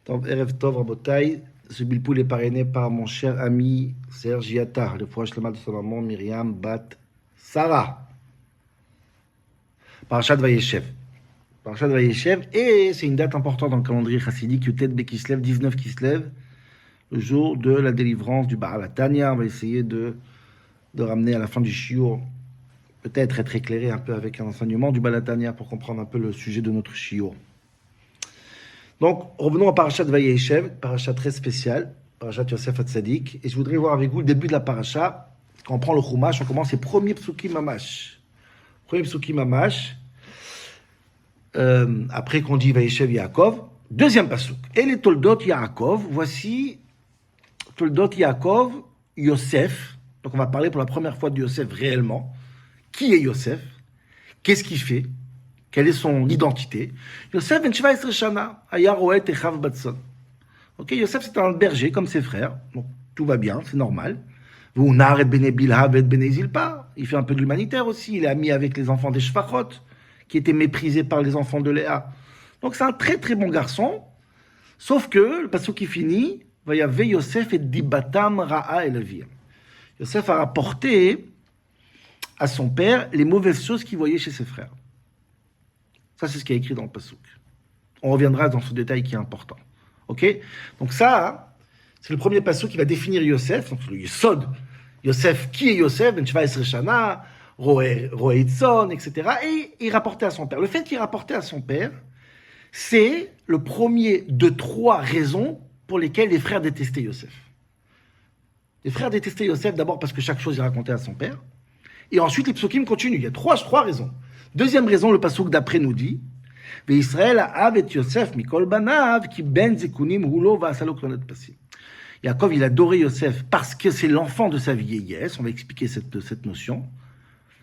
Donc, Erev Tov Rabotai, ce bilpoul est parrainé par mon cher ami Serge Yatar, le proche de sa maman Myriam Bat Sarah. Parashat Vayeshev. Parashat Vayeshev, et c'est une date importante dans le calendrier chassidique, Yutet Bekislev, 19 Kislev, le jour de la délivrance du Baal Tanya. On va essayer de ramener à la fin du shiur, peut-être être éclairé un peu avec un enseignement du Baal Tanya pour comprendre un peu le sujet de notre shiur. Donc, revenons à Parashat Vayeshev, parasha très spécial, Parashat Yosef Hatzadik, et je voudrais voir avec vous le début de la parasha. Quand on prend le Chumash, on commence les premiers psukim mamash. Premier psukim mamash, après qu'on dit Vayeshev Yaakov, deuxième pasuk. Et les Toldot Yaakov, voici Toldot Yaakov, Yosef. Donc on va parler pour la première fois de Yosef réellement. Qui est Yosef? Qu'est-ce qu'il fait? Quelle est son identité? Yosef ben 17 shana, aya roet echav batson. Ok, Yosef c'est un berger comme ses frères, donc tout va bien, c'est normal. V'unar et bene bilha et bene zilpa. Il fait un peu de l'humanitaire aussi. Il est ami avec les enfants des shfachot, qui étaient méprisés par les enfants de Léa. Donc c'est un très très bon garçon. Sauf que le passage qui finit, vayave Yosef et dibatam ra'a elvir. Yosef a rapporté à son père les mauvaises choses qu'il voyait chez ses frères. Ça, c'est ce qui est écrit dans le pasuk. On reviendra dans ce détail qui est important. Ok? Donc ça, c'est le premier pasuk qui va définir Yosef, donc le Yesod. Yosef, qui est Yosef? Ben Shvaïs Shana, Roeitzon, etc. Et il rapportait à son père. Le fait qu'il rapportait à son père, c'est le premier de 3 raisons pour lesquelles les frères détestaient Yosef. Les frères détestaient Yosef d'abord parce que chaque chose il racontait à son père. Et ensuite, les psukim continuent. Il y a trois raisons. Deuxième raison, le pasuk d'après nous dit Ve'Israël ahav Yosef mikol banav ki ben zekunim hulo va'asalo klonet pasim. Yaakov, il adorait Yosef parce que c'est l'enfant de sa vieillesse. On va expliquer cette notion.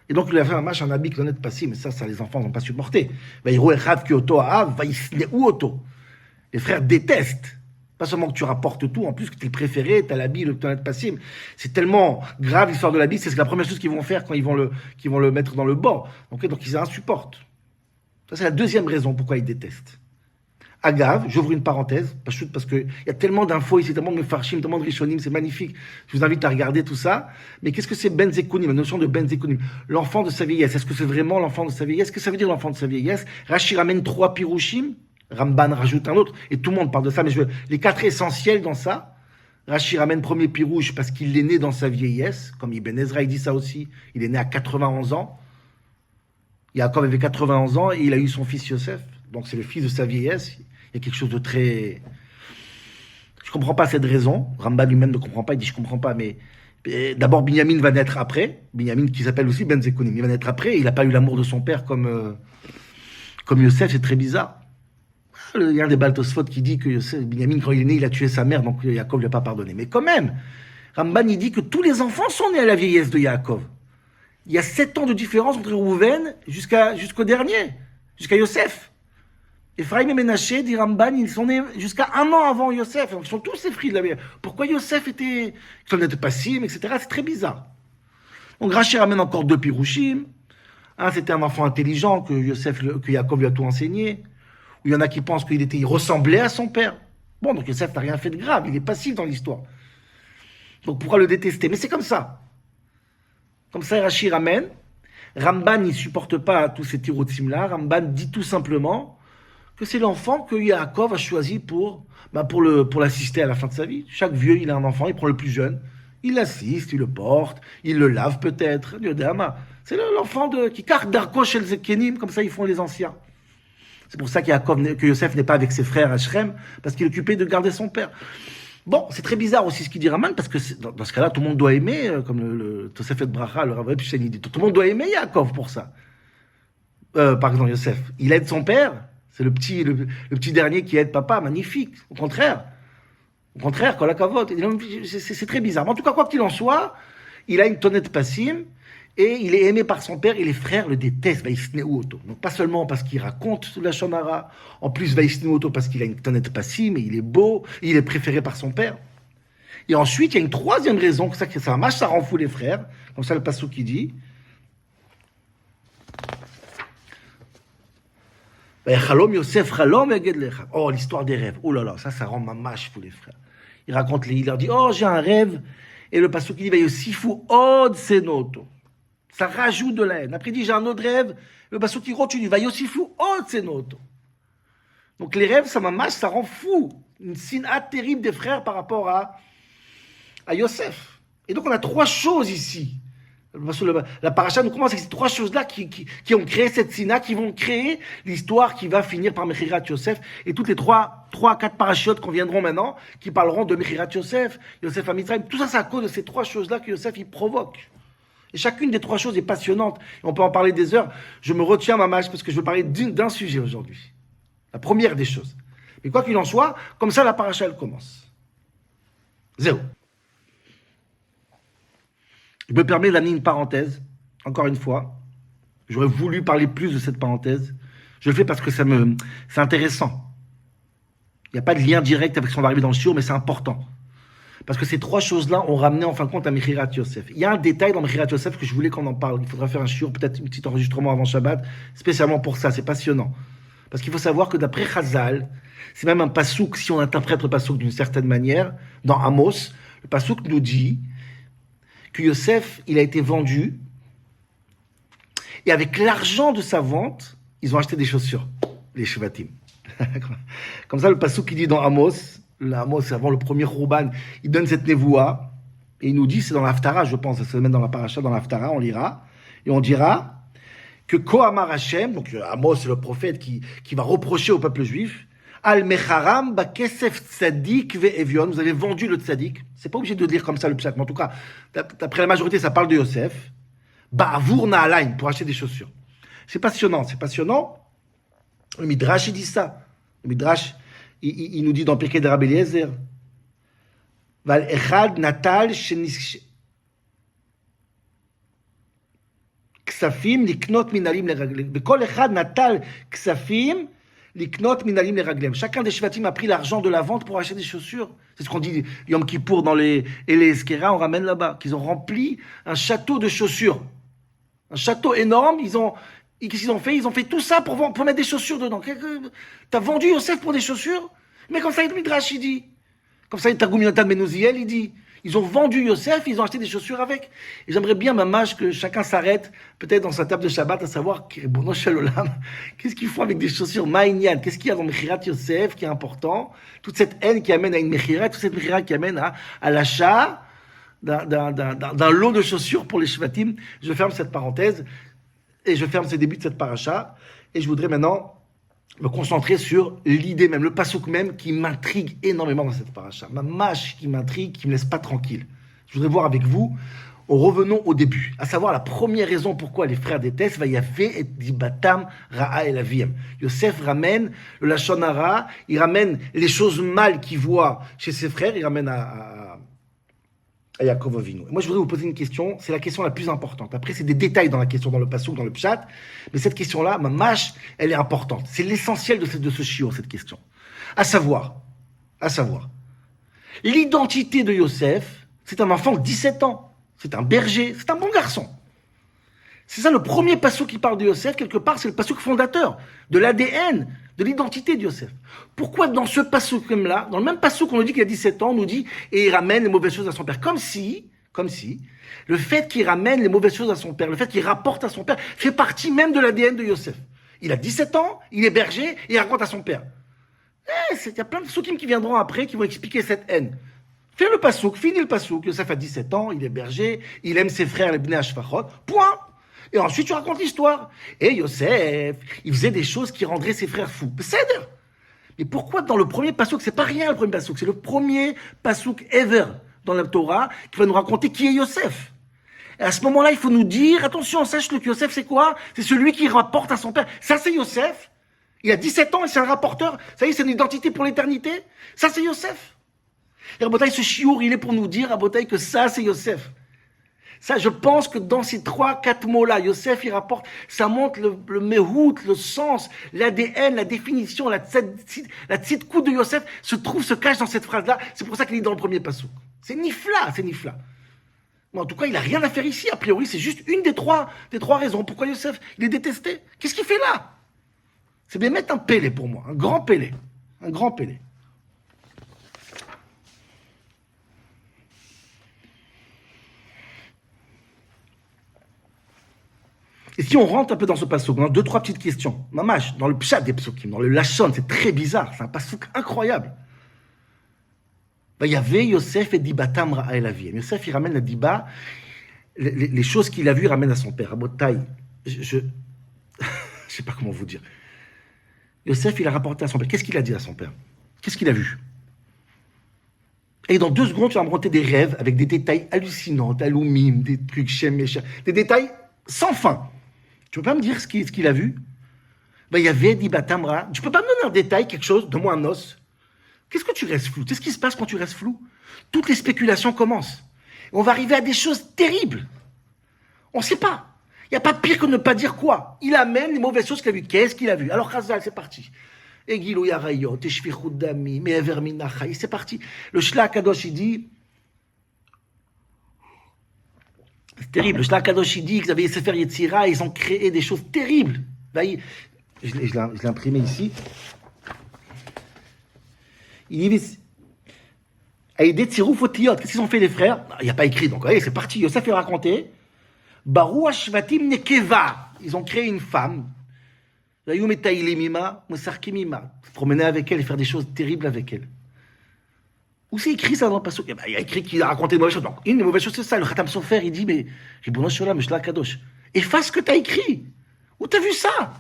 Et donc, il a fait un habit klonet pasim. Mais ça, les enfants n'ont pas supporté. Ve'iru echav ki oto ahav va'isneu oto. Les frères détestent. Pas seulement que tu rapportes tout, en plus que tu es préféré, tu as l'habit, le klonet pasim. C'est tellement grave l'histoire de l'habit, c'est la première chose qu'ils vont faire quand ils vont le mettre dans le bord. Donc ils insupportent. Ça, c'est la deuxième raison pourquoi ils détestent. Agav, j'ouvre une parenthèse, parce qu'il y a tellement d'infos ici, tellement de mefarshim, tellement de rishonim, c'est magnifique. Je vous invite à regarder tout ça. Mais qu'est-ce que c'est Ben Zekunim, la notion de Ben Zekunim? L'enfant de sa vieillesse. Est-ce que c'est vraiment l'enfant de sa vieillesse? Qu'est-ce que ça veut dire l'enfant de sa vieillesse? Rashi ramène 3 pirushim. Ramban rajoute un autre, et tout le monde parle de ça, mais les 4 essentiels dans ça. Rashi ramène premier pirouche parce qu'il est né dans sa vieillesse, comme Ibn Ezra, il dit ça aussi, il est né à 91 ans. Yaakov avait 91 ans et il a eu son fils Yosef, donc c'est le fils de sa vieillesse. Il y a quelque chose de très... Je comprends pas cette raison, Ramban lui-même ne comprend pas, il dit je comprends pas, mais d'abord Binyamin va naître après, Binyamin qui s'appelle aussi Ben Zekunim, il va naître après, il n'a pas eu l'amour de son père comme Yosef, c'est très bizarre. Il y a un des Baltosphot qui dit que Binyamin, quand il est né, il a tué sa mère, donc Yaakov ne lui a pas pardonné. Mais quand même, Ramban, il dit que tous les enfants sont nés à la vieillesse de Yaakov. Il y a 7 ans de différence entre Rouven jusqu'au dernier, jusqu'à Yosef. Ephraim et Ménaché, dit Ramban, ils sont nés jusqu'à 1 an avant Yosef. Donc, ils sont tous épris de la vieillesse. Pourquoi Yosef était... Il n'était pas sim, etc. C'est très bizarre. Donc Rashi ramène encore 2 pirouchim. Un, c'était un enfant intelligent que Yaakov lui a tout enseigné. Où il y en a qui pensent il ressemblait à son père. Bon, donc Yosef n'a rien fait de grave, il est passif dans l'histoire. Donc pourquoi le détester? Mais c'est comme ça. Comme ça, Rashi ramène. Ramban, il ne supporte pas tous ces tiroutsim-là. Ramban dit tout simplement que c'est l'enfant que Yaakov a choisi pour l'assister à la fin de sa vie. Chaque vieux, il a un enfant, il prend le plus jeune, il l'assiste, il le porte, il le lave peut-être. C'est l'enfant qui carte d'Arko chez le Zekenim, comme ça ils font les anciens. C'est pour ça que Yosef n'est pas avec ses frères à Shrem, parce qu'il est occupé de garder son père. Bon, c'est très bizarre aussi ce qu'il dit Raman, parce que dans ce cas-là, tout le monde doit aimer, comme le Tosefet Bracha, le Rav Epstein, il dit, tout le monde doit aimer Yaakov pour ça. Par exemple, Yosef, il aide son père, c'est le petit dernier qui aide papa, magnifique. Au contraire, Kol HaKavod, c'est très bizarre. Mais en tout cas, quoi qu'il en soit, il a une tonnette passim, et il est aimé par son père, et les frères le détestent, Vaïsneu Oto. Donc pas seulement parce qu'il raconte la Shonara, en plus Vaïsneu Oto parce qu'il a une tonnette passim, mais il est beau, il est préféré par son père. Et ensuite, il y a une troisième raison, que ça marche, ça rend fou les frères, comme ça le passou qui dit, Chalom Yosef Chalom Eged Lecha. Oh, l'histoire des rêves. Oh là là, ça rend mamash pour les frères. Il raconte, il leur dit, oh, j'ai un rêve. Et le pasteur qui dit, Yosifu od senoto. Ça rajoute de la haine. Après, il dit, j'ai un autre rêve. Le pasteur qui continue, Yosifu od senoto. Donc les rêves, ça mamash, ça rend fou. Une sin'a terrible des frères par rapport à Yosef. Et donc on a trois choses ici. La paracha nous commence avec ces trois choses-là qui ont créé cette sina, qui vont créer l'histoire qui va finir par Mechirat Yosef. Et toutes les trois, quatre parachutes qu'on viendront maintenant, qui parleront de Mechirat Yosef, Yosef à Mitzrayim. Tout ça, c'est à cause de ces trois choses-là que Yosef, il provoque. Et chacune des trois choses est passionnante. Et on peut en parler des heures. Je me retiens ma mâche parce que je veux parler d'un sujet aujourd'hui. La première des choses. Mais quoi qu'il en soit, comme ça, la paracha, elle commence. Zéro. Je me permets d'amener une parenthèse, encore une fois. J'aurais voulu parler plus de cette parenthèse. Je le fais parce que c'est intéressant. Il n'y a pas de lien direct avec ce qu'on va arriver dans le shiur, mais c'est important. Parce que ces trois choses-là ont ramené en fin de compte à Mechirat Yosef. Il y a un détail dans Mechirat Yosef que je voulais qu'on en parle. Il faudra faire un shiur, peut-être un petit enregistrement avant Shabbat, spécialement pour ça. C'est passionnant. Parce qu'il faut savoir que d'après Chazal, c'est même un pasouk, si on interprète le pasouk d'une certaine manière, dans Amos, le pasouk nous dit que Yosef, il a été vendu, et avec l'argent de sa vente, ils ont acheté des chaussures, les Shvatim. Comme ça, le pasouk qui dit dans Amos, Amos, avant le premier Rouban, il donne cette névoua, et il nous dit, c'est dans l'Haftara, je pense, ça se met dans la paracha, dans l'Haftara, on lira, et on dira que Kohamar Hashem, donc Amos, c'est le prophète qui va reprocher au peuple juif, Al mecharam ba kesef tzadik ve'evion. Vous avez vendu le tzadik. C'est pas obligé de lire comme ça le pshat, mais en tout cas, d'après la majorité, ça parle de Yosef. Ba'avour na'alaim, pour acheter des chaussures. C'est passionnant, c'est passionnant. Le Midrash, il dit ça. Le Midrash, il nous dit dans Pirkei de Rabbi Eliezer, Val echad natal ksafim liknot minalim leraglem. Bekol echad natal ksafim liknot minalim leraglem. Chacun des shvatim a pris l'argent de la vente pour acheter des chaussures. C'est ce qu'on dit Yom Kippour dans les Eskera, on ramène là-bas, qu'ils ont rempli un château de chaussures. Un château énorme, qu'est-ce qu'ils ont fait? Ils ont fait tout ça pour mettre des chaussures dedans. T'as vendu Yosef pour des chaussures? Mais comme ça, le Midrash, il dit. Comme ça, le Targum Yonatan Ben Uziel, il dit. Ils ont vendu Yosef, ils ont acheté des chaussures avec. Et j'aimerais bien, mamage, que chacun s'arrête, peut-être dans sa table de Shabbat, à savoir, bon, qu'est-ce qu'ils font avec des chaussures Maïnian? Qu'est-ce qu'il y a dans Mechirat Yosef qui est important? Toute cette haine qui amène à une Mechirat, toute cette Mechirat qui amène à l'achat d'un lot de chaussures pour les Shvatim. Je ferme cette parenthèse et je ferme ce début de cette paracha. Et je voudrais maintenant me concentrer sur l'idée même, le pasouk même qui m'intrigue énormément dans cette paracha. Ma mâche qui m'intrigue, qui me laisse pas tranquille. Je voudrais voir avec vous, revenons au début, à savoir la première raison pourquoi les frères détestent, Vayavé et Dibatam Ra'a el Aviem. Yosef ramène le Lachon Hara, il ramène les choses mal qu'il voit chez ses frères, il ramène à Yaakov Avinu. Moi, je voudrais vous poser une question, c'est la question la plus importante. Après, c'est des détails dans la question, dans le pasouk, dans le pshat, mais cette question-là, ma mâche, elle est importante. C'est l'essentiel de ce shiur, cette question. À savoir, l'identité de Yosef, c'est un enfant de 17 ans. C'est un berger, c'est un bon garçon. C'est ça le premier pasouk qui parle de Yosef, quelque part, c'est le pasouk fondateur de l'ADN, de l'identité de Yosef. Pourquoi dans ce pasouk-là, dans le même pasouk qu'on nous dit qu'il a 17 ans, on nous dit et il ramène les mauvaises choses à son père, comme si le fait qu'il ramène les mauvaises choses à son père, le fait qu'il rapporte à son père, fait partie même de l'ADN de Yosef. Il a 17 ans, il est berger et il raconte à son père. Il y a plein de pasukim qui viendront après qui vont expliquer cette haine. Fais le pasouk, finis le pasouk. Yosef a 17 ans, il est berger, il aime ses frères, les Bnei Ashfachot, point. Et ensuite, tu racontes l'histoire. Et Yosef, il faisait des choses qui rendraient ses frères fous. C'est ça. Mais pourquoi dans le premier pasouk, c'est pas rien le premier pasouk, c'est le premier pasouk ever dans la Torah qui va nous raconter qui est Yosef. Et à ce moment-là, il faut nous dire, attention, sache-le que Yosef, c'est quoi? C'est celui qui rapporte à son père. Ça, c'est Yosef. Il a 17 ans et c'est un rapporteur. Ça y est, c'est une identité pour l'éternité. Ça, c'est Yosef. Et Rabotai, ce chiour, il est pour nous dire, Rabotai, que ça, c'est Yosef. Ça, je pense que dans ces 3-4 mots-là, Yosef, il rapporte, ça montre le méhout, le sens, l'ADN, la définition, la tzidkout de Yosef se cache dans cette phrase-là. C'est pour ça qu'il est dans le premier pasouk. C'est nifla. Mais en tout cas, il n'a rien à faire ici. A priori, c'est juste une des trois raisons pourquoi Yosef, il est détesté. Qu'est-ce qu'il fait là? C'est bien mettre un Pélé pour moi, un grand Pélé. Un grand Pélé. Et si on rentre un peu dans ce passouk, on a deux, trois petites questions. Mamash, dans le pshat des psukim, dans le lachon, c'est très bizarre. C'est un passouk incroyable. Il y avait Yosef et Dibatam Ra'a el Aviem. Yosef, il ramène la Diba, les choses qu'il a vues, il ramène à son père. Abotai, je sais pas comment vous dire. Yosef, il a rapporté à son père. Qu'est-ce qu'il a dit à son père? Qu'est-ce qu'il a vu? Et dans 2 secondes, tu vas me raconter des rêves avec des détails hallucinants, d'aloumim, des trucs chéméchés, des détails sans fin. Tu peux pas me dire ce qu'il a vu? Il y avait Dibatam Ra'a. Tu peux pas me donner un détail, quelque chose, donne-moi un os. Qu'est-ce que tu restes flou? Qu'est-ce qui se passe quand tu restes flou? Toutes les spéculations commencent. On va arriver à des choses terribles. On ne sait pas. Il n'y a pas pire que de ne pas dire quoi. Il amène les mauvaises choses qu'il a vues. Qu'est-ce qu'il a vu? Alors, Chazal, c'est parti. Egilou yarayot, teshvichut dami, me'ever min achai. C'est parti. Le Shla Kadosh, il dit... C'est terrible. Le Shla Kadosh, il dit qu'ils avaient Sefer Yetzira, ils ont créé des choses terribles. Je l'ai imprimé ici. Il dit, qu'est-ce qu'ils ont fait les frères? Il n'y a pas écrit, donc allez, c'est parti. Yosef il a raconté. Barou Ashvatim Nekeva. Ils ont créé une femme. Se promener avec elle et faire des choses terribles avec elle. Où c'est écrit ça dans le passage? Il y a écrit qu'il a raconté de mauvaises choses. Donc, une des mauvaises choses, c'est ça. Le Khatam Sofer, il dit, mais Ribono Sholam, Meshla Kadosh. Efface ce que tu as écrit. Où tu as vu ça?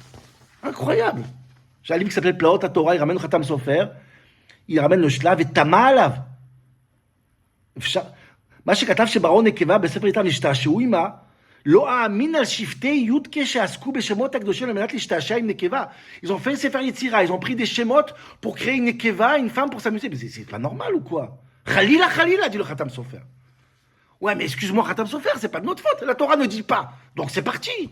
Incroyable. J'ai un livre qui s'appelle Plaot à Torah, il ramène le Khatam Sofer. Il ramène le Shlav et Tama alav. מה שכתב שברון נקבה בספר איתם להשתעשעו עמה, לא האמין על שבטי יודקה שעסקו בשמות הקדושים על מנת להשתעשע עם נקבה. Ils ont fait Sefer Yetzira, ils ont pris des shemot pour créer une nekeva, une femme pour s'amuser. Mais c'est pas normal ou quoi? Khalila, Khalila, dit le Khatam Sofer. Ouais, mais excuse-moi, Khatam Sofer, c'est pas de notre faute. La Torah ne dit pas. Donc c'est parti.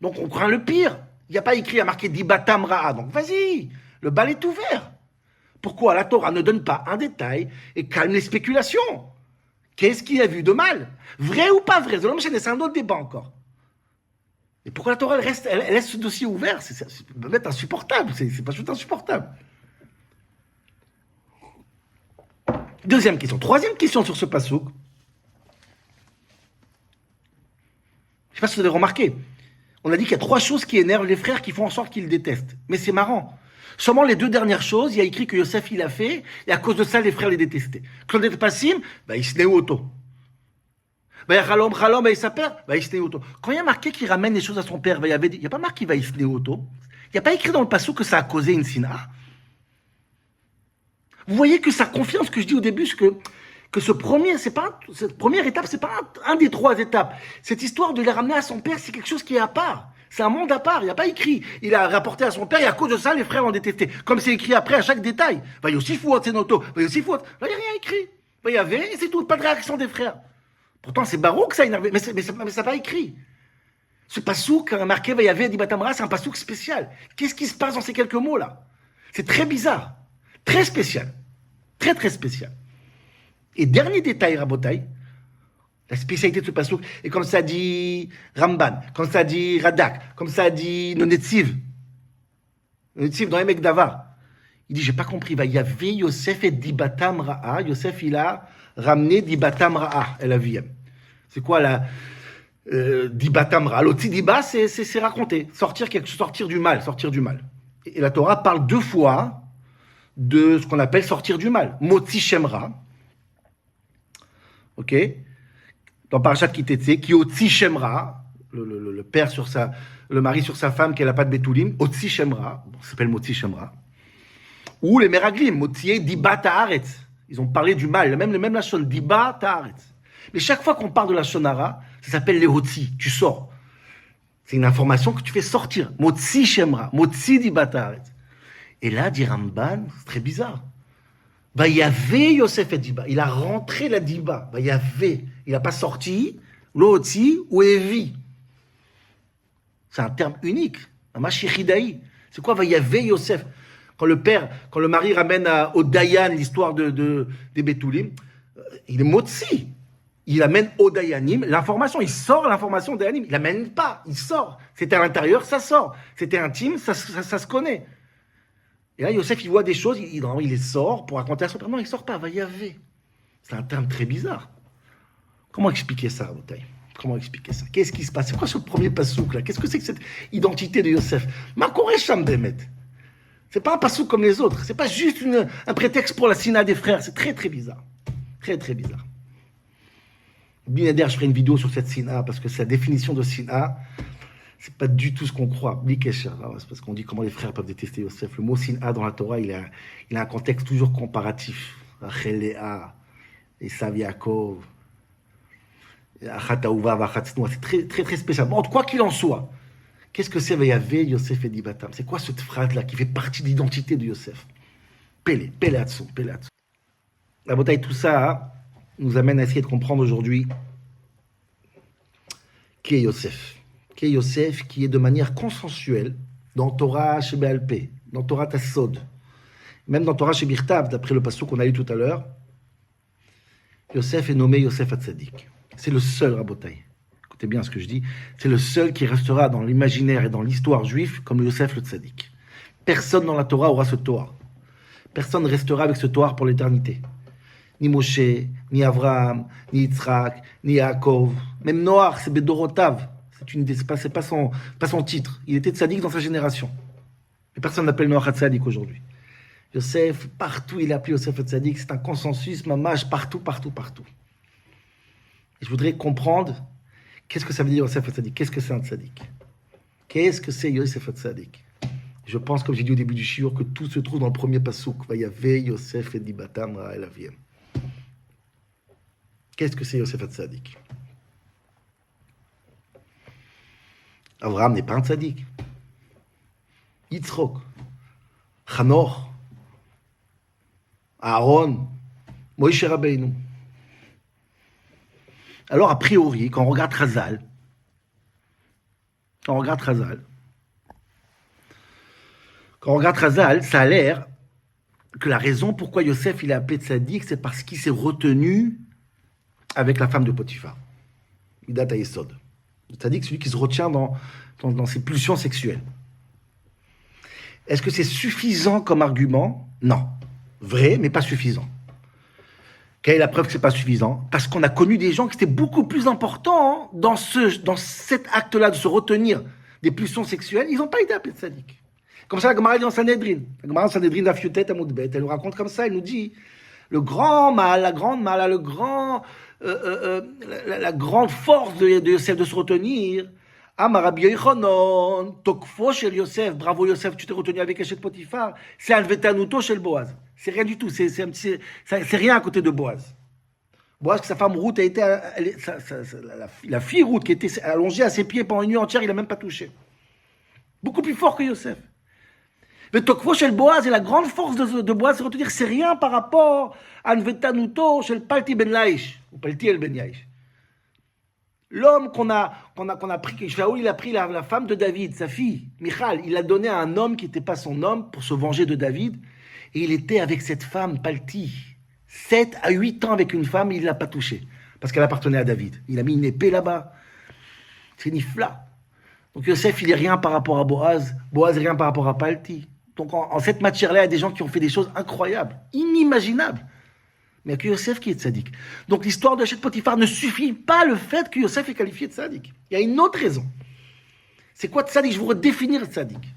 Donc on craint le pire. Il n'y a pas écrit, il y a marqué Dibatam Ra'a. Donc vas-y, le bal est ouvert. Pourquoi la Torah ne donne pas un détail et calme les spéculations? Qu'est-ce qu'il a vu de mal? Vrai ou pas vrai? C'est un autre débat encore. Et pourquoi la Torah elle laisse ce dossier ouvert? C'est peut-être insupportable. C'est pas juste insupportable. Deuxième question. Troisième question sur ce passouk. Je ne sais pas si vous avez remarqué. On a dit qu'il y a 3 choses qui énervent les frères qui font en sorte qu'ils le détestent. Mais c'est marrant. Seulement les 2 dernières choses, il y a écrit que Yosef il a fait, et à cause de ça, les frères les détestaient. Claudet Passim, il se auto. Il y a Chalom, il s'appelle, il se auto. Quand il y a marqué qu'il ramène les choses à son père, il n'y a pas marqué qu'il va auto. Il n'y a pas écrit dans le passou que ça a causé une sina. Vous voyez que ça confirme ce que je dis au début, que cette première étape, c'est pas un des 3 étapes. Cette histoire de les ramener à son père, c'est quelque chose qui est à part. C'est un monde à part, il n'y a pas écrit. Il a rapporté à son père et à cause de ça, les frères l'ont détesté. Comme c'est écrit après à chaque détail. Va aussi foutre, c'est noto. Va aussi foutre. Là, il n'y a rien écrit. Il y avait, et c'est tout. Pas de réaction des frères. Pourtant, c'est baroque, ça énervé. Mais ça n'a pas écrit. Ce passouk marqué, va y avait dit Batamara, c'est un passouk spécial. Qu'est-ce qui se passe dans ces quelques mots-là? C'est très bizarre. Très spécial. Très, très spécial. Et dernier détail, Rabotai, la spécialité de ce passouk, et comme ça dit Ramban, comme ça dit Radak, comme ça dit le Netziv dans Emek Davar, il dit, j'ai pas compris, il y avait Yosef et Dibatam Ra'a, Yosef il a ramené Dibatam Ra'a, el Aviem. C'est quoi la Dibatam Ra'a? L'autre Diba, c'est raconter, sortir du mal. Et la Torah parle 2 fois de ce qu'on appelle sortir du mal. Motzi Shemra, ok? Dans Parashat Kitetse, qui Otzi Shemra, le père le mari sur sa femme qui n'a pas de Betoulim, Otzi Shemra, ça s'appelle Motzi Shemra. Ou les Meraglim, Motzi Diba Ta'aretz. Ils ont parlé du mal, même la Shon, Diba Ta'aretz. Mais chaque fois qu'on parle de la Shonara, ça s'appelle les Otzi, tu sors. C'est une information que tu fais sortir. Motzi Shemra, Motzi Diba Ta'aretz. Et là, dit Ramban, c'est très bizarre. Il y avait Yosef et Diba. Il a rentré la Diba. Il y avait. Il n'a pas sorti l'Otzi ou Evi. C'est un terme unique. Un Mashichidaï. C'est quoi? Il y avait Yosef. Quand le mari ramène au Dayan l'histoire des Betoulim, il est Motzi. il amène au Dayanim l'information. Il sort l'information au Dayanim. Il l'amène pas, il sort. C'était à l'intérieur, ça sort. C'était intime, ça se connaît. Et là, Yosef, il voit des choses, il les sort pour raconter à son père. Non, il ne sort pas, va y avoir. C'est un terme très bizarre. Comment expliquer ça, Rabotai? Comment expliquer ça? Qu'est-ce qui se passe? C'est quoi ce premier pasouk là? Qu'est-ce que c'est que cette identité de Yosef? Makoresham Bemet. C'est pas un pasouk comme les autres. C'est pas juste un prétexte pour la sina des frères. C'est très très bizarre. Très très bizarre. Binader, je ferai une vidéo sur cette sina parce que sa définition de sina, c'est pas du tout ce qu'on croit. Blikesher, c'est parce qu'on dit comment les frères peuvent détester Yosef. Le mot sina dans la Torah, il a un contexte toujours comparatif. Rachel, Léa, Esav, Yaakov. C'est très, très, très spécial. Bon, quoi qu'il en soit, qu'est-ce que c'est Vayavé, Yosef et Dibatam? C'est quoi cette phrase-là qui fait partie de l'identité de Yosef? Pele Atsu. La bataille, tout ça nous amène à essayer de comprendre aujourd'hui qui est Yosef. Qui est Yosef, qui est de manière consensuelle dans Torah Sheba'al-Peh, dans Torah Tassod, même dans Torah Shebirtav, d'après le passage qu'on a lu tout à l'heure, Yosef est nommé Yosef Hatzadik. C'est le seul, Rabotai. Écoutez bien ce que je dis. C'est le seul qui restera dans l'imaginaire et dans l'histoire juive comme Yosef le Tzadik. Personne dans la Torah aura ce Torah. Personne ne restera avec ce Torah pour l'éternité. Ni Moshe, ni Avraham, ni Yitzhak, ni Yaakov. Même Noach, c'est Bedorotav. C'est pas son titre. Il était Tzadik dans sa génération. Mais personne n'appelle Noach Tzadik aujourd'hui. Yosef, partout il a appelé Yosef Tzadik. C'est un consensus, mamash, partout. Et je voudrais comprendre qu'est-ce que ça veut dire Yosef Tzadik. Qu'est-ce que c'est un Tzadik? Qu'est-ce que c'est Yosef Tzadik? Je pense, comme j'ai dit au début du shiur, que tout se trouve dans le premier pasouk. Vayavé Yosef et Dibatam Ra'el Aviem. Qu'est-ce que c'est Yosef Tzadik? Avraham n'est pas un Tzadik. Yitzhak, Hanor, Aaron, Moïse Rabbeinu. Alors, a priori, quand on regarde Chazal, ça a l'air que la raison pourquoi Yosef il est appelé Tzadik, c'est parce qu'il s'est retenu avec la femme de Potiphar. Midat HaYesod. Le Tzadik, c'est celui qui se retient dans ses pulsions sexuelles. Est-ce que c'est suffisant comme argument? Non. Vrai, mais pas suffisant. Quelle est la preuve que ce n'est pas suffisant? Parce qu'on a connu des gens qui étaient beaucoup plus importants dans cet acte-là de se retenir des pulsions sexuelles. Ils n'ont pas été appelés Tzadik. Comme ça, la Gemara dit en Sanhedrin. La Gemara en Sanhedrin d'Afiotet à Moudbet, elle nous raconte comme ça, elle nous dit le grand mal, la grande mal, la grande force de Yosef de se retenir. Rabbi Yochanan, Tokfo shel Yosef, bravo Yosef, tu t'es retenu avec Eshet Potiphar, c'est Alvetanuto shel Boaz. C'est rien du tout, c'est rien à côté de Boaz. Boaz, que sa femme Ruth a été, la fille Ruth qui était allongée à ses pieds pendant une nuit entière, il n'a même pas touché. Beaucoup plus fort que Yosef. Le Tokfo shel Boaz et la grande force de Boaz, c'est retenir, c'est rien par rapport à Alvetanuto shel Palti ben Laish, ou Palti el ben Laish. L'homme qu'on a pris, Shaoul, il a pris la femme de David, sa fille, Michal, il l'a donné à un homme qui n'était pas son homme pour se venger de David. Et il était avec cette femme, Palti, 7 à 8 ans avec une femme, il ne l'a pas touchée, parce qu'elle appartenait à David. Il a mis une épée là-bas. C'est Nifla. Donc Yosef, il n'est rien par rapport à Boaz, Boaz n'est rien par rapport à Palti. Donc en cette matière-là, il y a des gens qui ont fait des choses incroyables, inimaginables. Mais il n'y a que Yosef qui est tzaddik. Donc l'histoire de Eshet Potiphar ne suffit pas le fait que Yosef est qualifié de tzaddik. Il y a une autre raison. C'est quoi tzaddik? Je veux redéfinir tzaddik.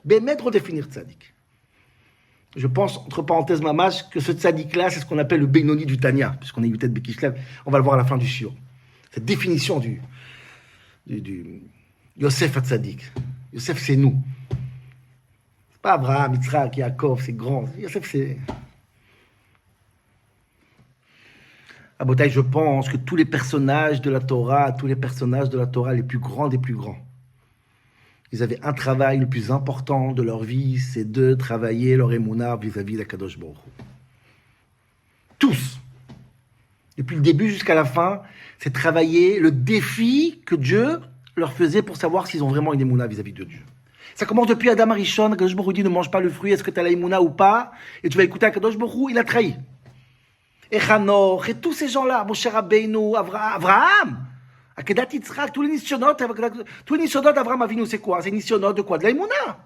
Bémet redéfinir tzaddik. Je pense, entre parenthèses mamash, que ce tzaddik-là, c'est ce qu'on appelle le Benoni du Tanya, puisqu'on est Yutet Bekishlev. On va le voir à la fin du shiur. Cette définition du Yosef à tzaddik. Yosef, c'est nous. C'est pas Abraham, Yitzhak, Yaakov, c'est grand. Yosef, c'est... Abotai, je pense que tous les personnages de la Torah les plus grands des plus grands, ils avaient un travail le plus important de leur vie, c'est de travailler leur émouna vis-à-vis d'Akadosh Baruch Hu. Tous. Depuis le début jusqu'à la fin, c'est travailler le défi que Dieu leur faisait pour savoir s'ils ont vraiment une émouna vis-à-vis de Dieu. Ça commence depuis Adam Arishon, Akadosh Baruch Hu dit ne mange pas le fruit, est-ce que tu as la émouna ou pas? Et tu vas écouter Akadosh Baruch Hu, il a trahi. et Hanoch, et tous ces gens-là, Moshe Rabbeinu, Abraham, Akedat Yitzhak, tous les Nisyonot d'Abraham Avinu, c'est quoi? C'est les Nisyonot de quoi? De l'Aïmouna.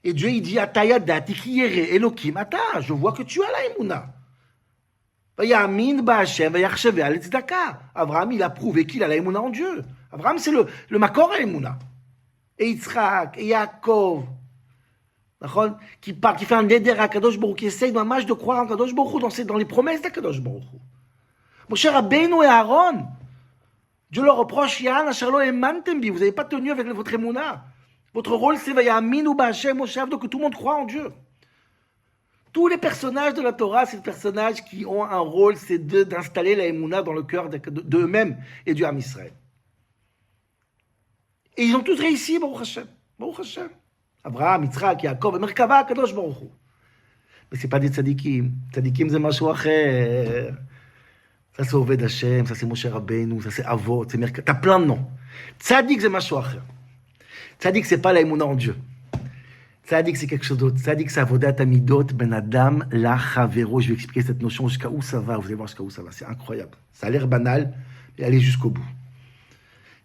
Et Dieu, il dit, Atayadat, Ikiyere, Elokim, Ata, je vois que tu as l'Aïmouna. Vayamin Ba'Hashem, Vayachsheve al tzedaka. Abraham, il a prouvé qu'il a l'Aïmouna en Dieu. Abraham, c'est le Makor à l'Aïmouna. Et Yitzhak, et Yaakov, qui fait un neder à Kadosh Baruch Hu, qui essaye de croire en Kadosh Baruch Hu, dans les promesses de Kadosh Baruch Hu. Moshe Rabbeinu et Aaron, Dieu leur reproche, Yan Asherlo Emantem bi, vous n'avez pas tenu avec votre Emouna. Votre rôle, c'est Vayaminu Ba'Hashem Moshe, donc que tout le monde croit en Dieu. Tous les personnages de la Torah, c'est des personnages qui ont un rôle, c'est d'installer la Emouna dans le cœur d'eux-mêmes et du Ham Israël. Et ils ont tous réussi, Baruch Hashem. Baruch Hashem. Abraham, Yitzhak, Yaakov, Merkava, Kadosh Baruch Hu. Mais ce n'est pas des tzadikim. Tzadikim, c'est משהו אחר. Ça, c'est Oved Hashem, ça, c'est Moshe Rabbeinu, ça, c'est Avot, c'est Merkava. T'as plein de noms. Tzadik, c'est משהו אחר. Tzadik, c'est pas la Emouna en Dieu. Tzadik, c'est quelque chose d'autre. Tzadik, c'est Avodat Amidot, Ben Adam, La Chavero. Je vais expliquer cette notion jusqu'à où ça va. Vous allez voir jusqu'à où ça va. C'est incroyable. Ça a l'air banal, mais allez jusqu'au bout.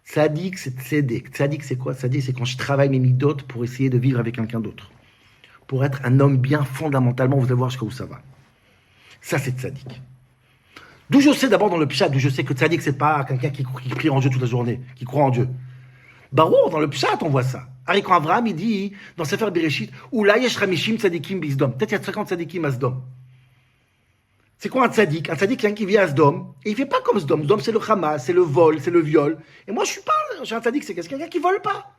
Tzadik, c'est tzedek. Tzadik, c'est quoi? Tzadik, c'est quand je travaille mes midot pour essayer de vivre avec quelqu'un d'autre. Pour être un homme bien fondamentalement, vous allez voir jusqu'à où ça va. Ça, c'est tzadik. D'où je sais, d'abord dans le pshat, d'où je sais que tzadik, c'est pas quelqu'un qui prie en Dieu toute la journée, qui croit en Dieu. Barour, dans le pshat, on voit ça. Quand Abraham, il dit, dans Sefer Bereshit, Oula yesh ramishim tzadikim bizdom. Peut-être il y a 50 tzadikim à Sdom. C'est quoi un tzadik? Un tzadik, c'est quelqu'un qui vit à Sdom, et il fait pas comme Sdom. Sdom, c'est le Hamas, c'est le vol, c'est le viol. Et moi, j'ai un tzadik, c'est quelqu'un qui vole pas.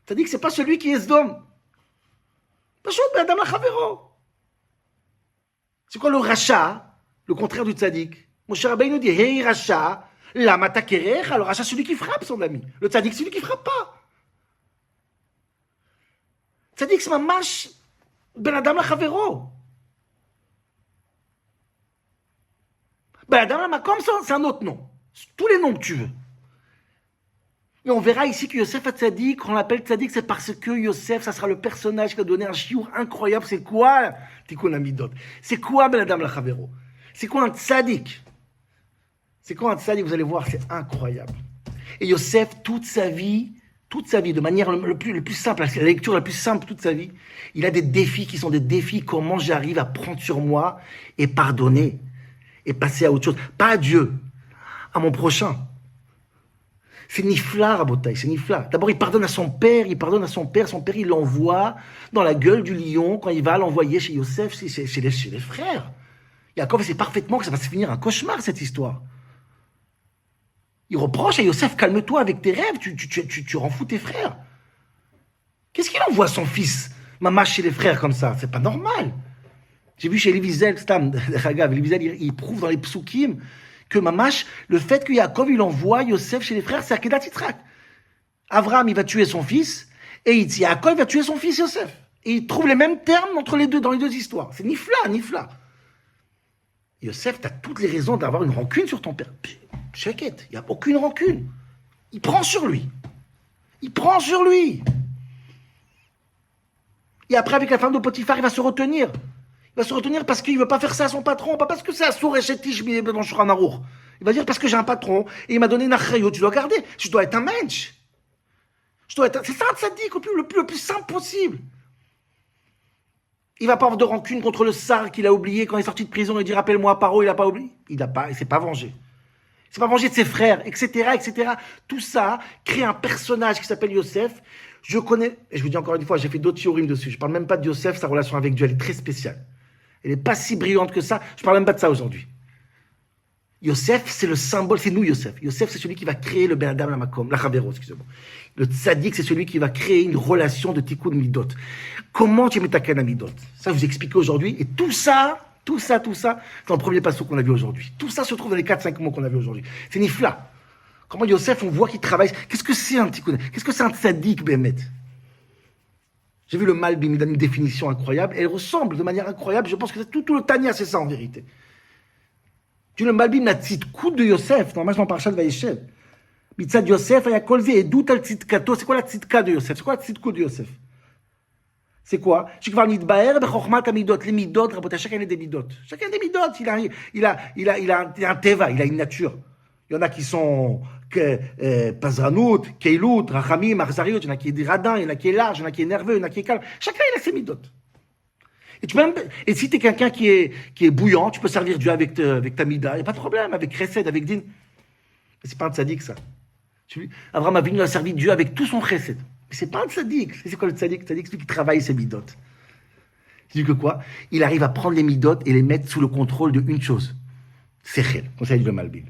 Tzadik, c'est pas celui qui est Sdom. C'est quoi le rachat? Le contraire du tzadik. Moshe Rabbeinu dit, hey rachat, lama takerecha. Le rachat, c'est celui qui frappe son ami. Le tzadik, c'est celui qui frappe pas. Tzadik, c'est mamash ben adam lachavero. Ben adam lamakom, c'est un autre nom. Tous les noms que tu veux. Et on verra ici que Yosef a tzadik, on l'appelle tzadik, c'est parce que Yosef, ça sera le personnage qui a donné un chiour incroyable. C'est quoi Tikkun Amidot? C'est quoi ben adam lachavero? C'est quoi un tzadik? C'est quoi un tzadik? Vous allez voir, c'est incroyable. Et Yosef, toute sa vie, de manière le plus simple, la lecture la plus simple toute sa vie, il a des défis qui sont des défis. Comment j'arrive à prendre sur moi et pardonner et passer à autre chose, pas à Dieu, à mon prochain. C'est nifla, Rabotai, c'est nifla. D'abord, il pardonne à son père, son père, il l'envoie dans la gueule du lion quand il va l'envoyer chez Yosef, chez les frères. Yaakov sait parfaitement que ça va se finir un cauchemar, cette histoire. Il reproche à Yosef, calme-toi avec tes rêves, tu rends fou tes frères. Qu'est-ce qu'il envoie son fils, maman, chez les frères comme ça? C'est pas normal. J'ai vu chez Elie Wiesel, il prouve dans les psukim que Mamash, le fait que Yaakov, il envoie Yosef chez les frères, c'est Akedat Yitzhak. Abraham, il va tuer son fils, et Yaakov, il va tuer son fils Yosef. Et il trouve les mêmes termes entre les deux, dans les deux histoires. C'est nifla. Yosef, tu as toutes les raisons d'avoir une rancune sur ton père. T'inquiète, il n'y a aucune rancune. Il prend sur lui. Et après, avec la femme de Potiphar, il va se retenir. Il va se retenir parce qu'il ne veut pas faire ça à son patron, pas parce que c'est Assour et Chétish dans Shulchan Aruch. Il va dire parce que j'ai un patron et il m'a donné une achrayot, tu dois garder. Je dois être un mensch. C'est ça un tzaddik, le plus simple possible. Il ne va pas avoir de rancune contre le sar qu'il a oublié quand il est sorti de prison et dit rappelle-moi Paro, il n'a pas oublié. Il ne s'est pas vengé. Il ne s'est pas vengé de ses frères, etc. Tout ça crée un personnage qui s'appelle Yosef. Je connais, et je vous dis encore une fois, j'ai fait d'autres théories dessus. Je ne parle même pas de Yosef, sa relation avec Dieu, elle est très spéciale. Elle n'est pas si brillante que ça. Je ne parle même pas de ça aujourd'hui. Yosef, c'est le symbole, c'est nous Yosef. Yosef, c'est celui qui va créer le Ben Adam la Makom, la Chavero, excusez-moi. Le tzaddik, c'est celui qui va créer une relation de tikkun midot. Comment tu mets ta canne à midot? Ça, je vous explique aujourd'hui. Et tout ça, c'est dans le premier passage qu'on a vu aujourd'hui. Tout ça se trouve dans les 4-5 mots qu'on a vu aujourd'hui. C'est nifla. Comment Yosef, on voit qu'il travaille. Qu'est-ce que c'est un tikkun? Qu'est-ce que c'est un tzaddik, Bémet? J'ai vu le Malbim, il donne une définition incroyable. Et elle ressemble de manière incroyable. Je pense que tout le Tania, c'est ça en vérité. Tu le Malbim, la tzidkout de Yosef, normalement, dans Parashat Vayeshev. Mitzad Yosef, il y a kolvé et doute al tzidkato. C'est quoi la tzidka de Yosef? C'est quoi la tzidkout de Yosef? C'est quoi? Chacun les midot, chacun a des midot. Chacun a des midot. Il a un teva, il a une nature. Il y en a qui sont pazranout, keilout, rachamim, arzariot. Il y en a qui est radin, il y en a qui est large, il y en a qui est nerveux, il y en a qui est calme. Chacun il a ses midot. Et si tu es quelqu'un qui est bouillant, tu peux servir Dieu avec ta mida. Il n'y a pas de problème, avec chesed, avec din. Mais c'est pas un tzaddik, ça. Abraham Avinu a servi Dieu avec tout son chesed. Mais c'est pas un tzaddik. C'est quoi le tzaddik? Le tzaddik, c'est celui qui travaille ses midot. C'est que quoi? Il arrive à prendre les midot et les mettre sous le contrôle d'une chose. Sechel. Conseil de Malbim.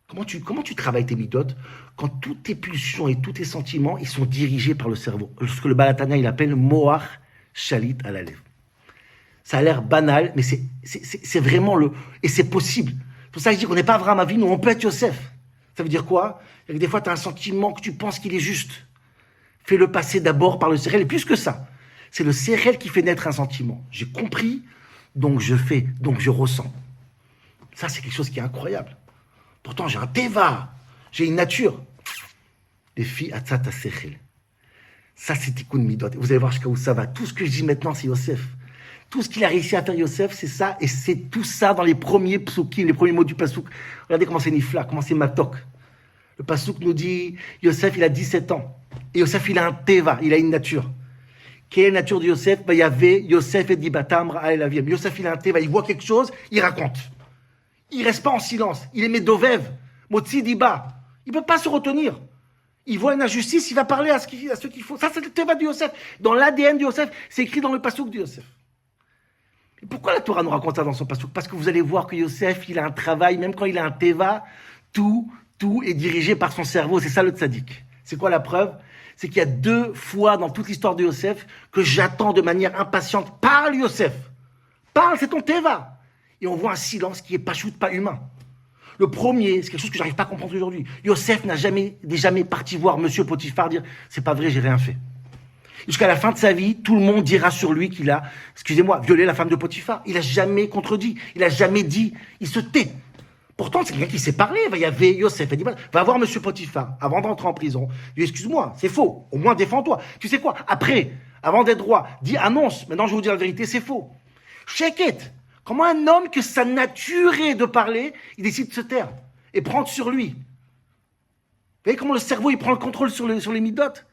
Comment tu travailles tes midot quand toutes tes pulsions et tous tes sentiments ils sont dirigés par le cerveau? Ce que le Balatana il appelle Moach Shalit à la lèvre. Ça a l'air banal, mais c'est vraiment et c'est possible. C'est pour ça que je dis qu'on n'est pas Avraham Avinu, on peut être Yosef. Ça veut dire quoi? Des fois, tu as un sentiment que tu penses qu'il est juste. Fais-le passer d'abord par le Sérel, et plus que ça. C'est le Sérel qui fait naître un sentiment. J'ai compris, donc je fais, donc je ressens. Ça, c'est quelque chose qui est incroyable. Pourtant, j'ai un teva, j'ai une nature. Les filles, atzat sechel. Ça, c'est tikkun midot. Vous allez voir jusqu'à où ça va. Tout ce que je dis maintenant, c'est Yosef. Tout ce qu'il a réussi à faire Yosef, c'est ça, et c'est tout ça dans les premiers psukim, les premiers mots du pasouk. Regardez comment c'est nifla, comment c'est matok. Le pasouk nous dit, Yosef, il a 17 ans. Et Yosef, il a un teva, il a une nature. Quelle est la nature de Yosef? Il y avait Yosef et Dibatam Ra'a Laviem. Yosef, il a un teva, il voit quelque chose, il raconte. Il reste pas en silence. Il est Medovev, Motzi Diba. Il peut pas se retenir. Il voit une injustice, il va parler à ce qu'il faut. Ça, c'est le teva de Yosef. Dans l'ADN de Yosef, c'est écrit dans le pasouk de Yosef. Et pourquoi la Torah nous raconte ça dans son pasouk? Parce que vous allez voir que Yosef, il a un travail, même quand il a un teva, tout est dirigé par son cerveau. C'est ça le tzaddik. C'est quoi la preuve? C'est qu'il y a 2 fois dans toute l'histoire de Yosef que j'attends de manière impatiente. Parle, Yosef. Parle, c'est ton teva. Et on voit un silence qui est pas shoot, pas humain. Le premier, c'est quelque chose que j'arrive pas à comprendre aujourd'hui. Yosef n'est jamais parti voir Monsieur Potiphar dire c'est pas vrai, j'ai rien fait. Jusqu'à la fin de sa vie, tout le monde dira sur lui qu'il a, excusez-moi, violé la femme de Potiphar. Il a jamais contredit, il a jamais dit, il se tait. Pourtant, c'est quelqu'un qui sait parler. Il y avait Yosef, il dit, va voir Monsieur Potiphar avant d'entrer en prison. Il dit, excuse-moi, c'est faux. Au moins, défends-toi. Tu sais quoi? Après, avant d'être roi, dis, annonce. Maintenant, je vais vous dire la vérité, c'est faux. Check it. Comment un homme que sa nature est de parler, il décide de se taire et prendre sur lui. Vous voyez comment le cerveau, il prend le contrôle sur les midotes?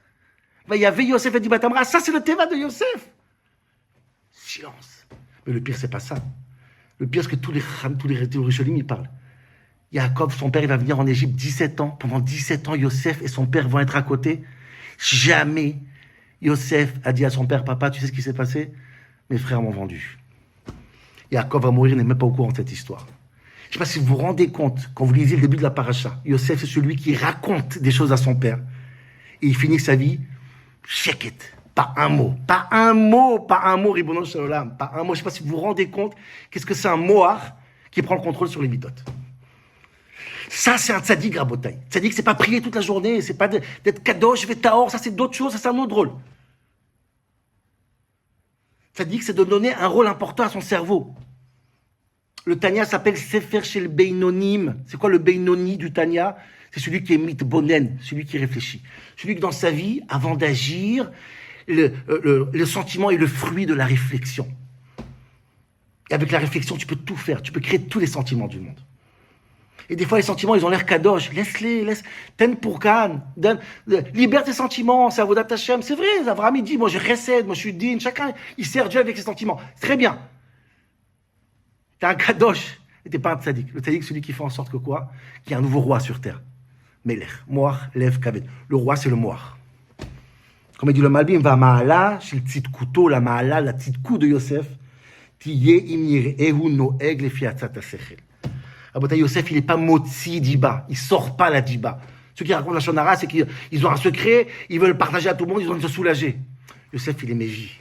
Il y avait Yosef et Dibatamra. Ça, c'est le teva de Yosef. Silence. Mais le pire, c'est pas ça. Le pire, c'est que tous les Rishonim, ils parlent. Yaakov, son père, il va venir en Égypte 17 ans. Pendant 17 ans, Yosef et son père vont être à côté. Jamais Yosef a dit à son père, papa, tu sais ce qui s'est passé? Mes frères m'ont vendu. Yaakov va mourir, il n'est même pas au courant de cette histoire. Je ne sais pas si vous vous rendez compte, quand vous lisez le début de la paracha, Yosef, c'est celui qui raconte des choses à son père. Et il finit sa vie, check it. Pas un mot, Ribono Shalom, pas un mot. Je ne sais pas si vous vous rendez compte, qu'est-ce que c'est un Moar qui prend le contrôle sur les midotes. Ça, c'est un tzaddik, Rabotai. Tzaddik, c'est pas prier toute la journée, c'est pas d'être kadosh, vetaor, ça c'est d'autres choses, ça c'est un autre rôle. Tzaddik, c'est de donner un rôle important à son cerveau. Le Tanya s'appelle Sefer Shel Beinonim. C'est quoi le Beinoni du Tanya? C'est celui qui est mitbonen, celui qui réfléchit. Celui que dans sa vie, avant d'agir, le sentiment est le fruit de la réflexion. Et avec la réflexion, tu peux tout faire. Tu peux créer tous les sentiments du monde. Et des fois, les sentiments, ils ont l'air kadosh. Laisse. Ten pour Khan. Libère tes sentiments, c'est Avodat Hashem. C'est vrai, Abraham, il dit, moi, je recède, moi, je suis digne. Chacun, il sert Dieu avec ses sentiments. C'est très bien. T'es un kadosh. Et t'es pas un tzaddik. Le tzaddik, c'est celui qui fait en sorte que quoi? Qu'il y ait un nouveau roi sur terre. Melech. Moar, Lev, Kaved. Le roi, c'est le Moar. Comme il dit le Malbim, va ma'ala, shel tzidkuto, la ma'ala, la tzidkou de Yosef, tiye im yir'ehu no'eg lefi atzat ha'sechel. Abota Yosef, il n'est pas motzi diba, il sort pas la diba. Ceux qui racontent la shonara, c'est qu'ils ont un secret, ils veulent le partager à tout le monde, ils ont envie de se soulager. Yosef, il est méji.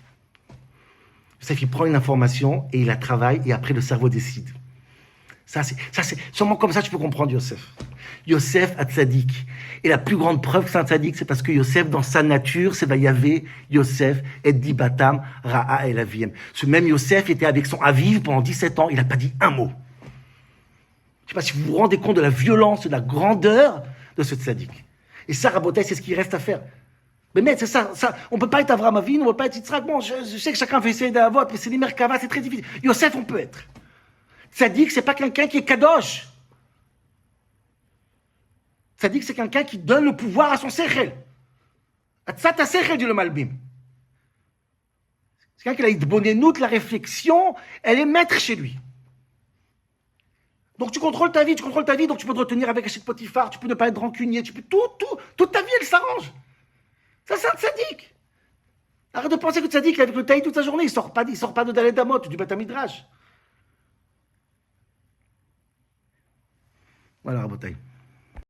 Yosef, il prend une information et il la travaille et après le cerveau décide. Ça, c'est seulement comme ça tu peux comprendre Yosef. Yosef a tzaddik. Et la plus grande preuve que c'est un tzaddik, c'est parce que Yosef, dans sa nature, c'est Vayavé, Yosef, et Dibatam, Ra'a et Laviem. Ce même Yosef était avec son Aviv pendant 17 ans, il n'a pas dit un mot. Je ne sais pas si vous vous rendez compte de la violence, de la grandeur de ce tzaddik. Et ça, Rabotai, c'est ce qu'il reste à faire. Mais c'est ça, on peut pas être Avraham Avinu, on peut pas être Yitzhak. Bon, je sais que chacun fait essayer d'avote, mais c'est les Merkava, c'est très difficile. Yosef, on peut être. Tzaddik, c'est pas quelqu'un qui est kadosh. Tzaddik, c'est quelqu'un qui donne le pouvoir à son sechel. Atzat sechel, dit le Malbim. C'est quelqu'un qui a idbonenout, la réflexion, elle est maître chez lui. Donc tu contrôles ta vie, donc tu peux te retenir avec Hachet Potiphar, tu peux ne pas être rancunier, tu peux toute ta vie, elle s'arrange. Ça, c'est un tzaddik. Arrête de penser que tzaddik, avec le taï toute sa journée, il sort pas de Dalet Amot, du Beth Midrash. Voilà, Rabotai.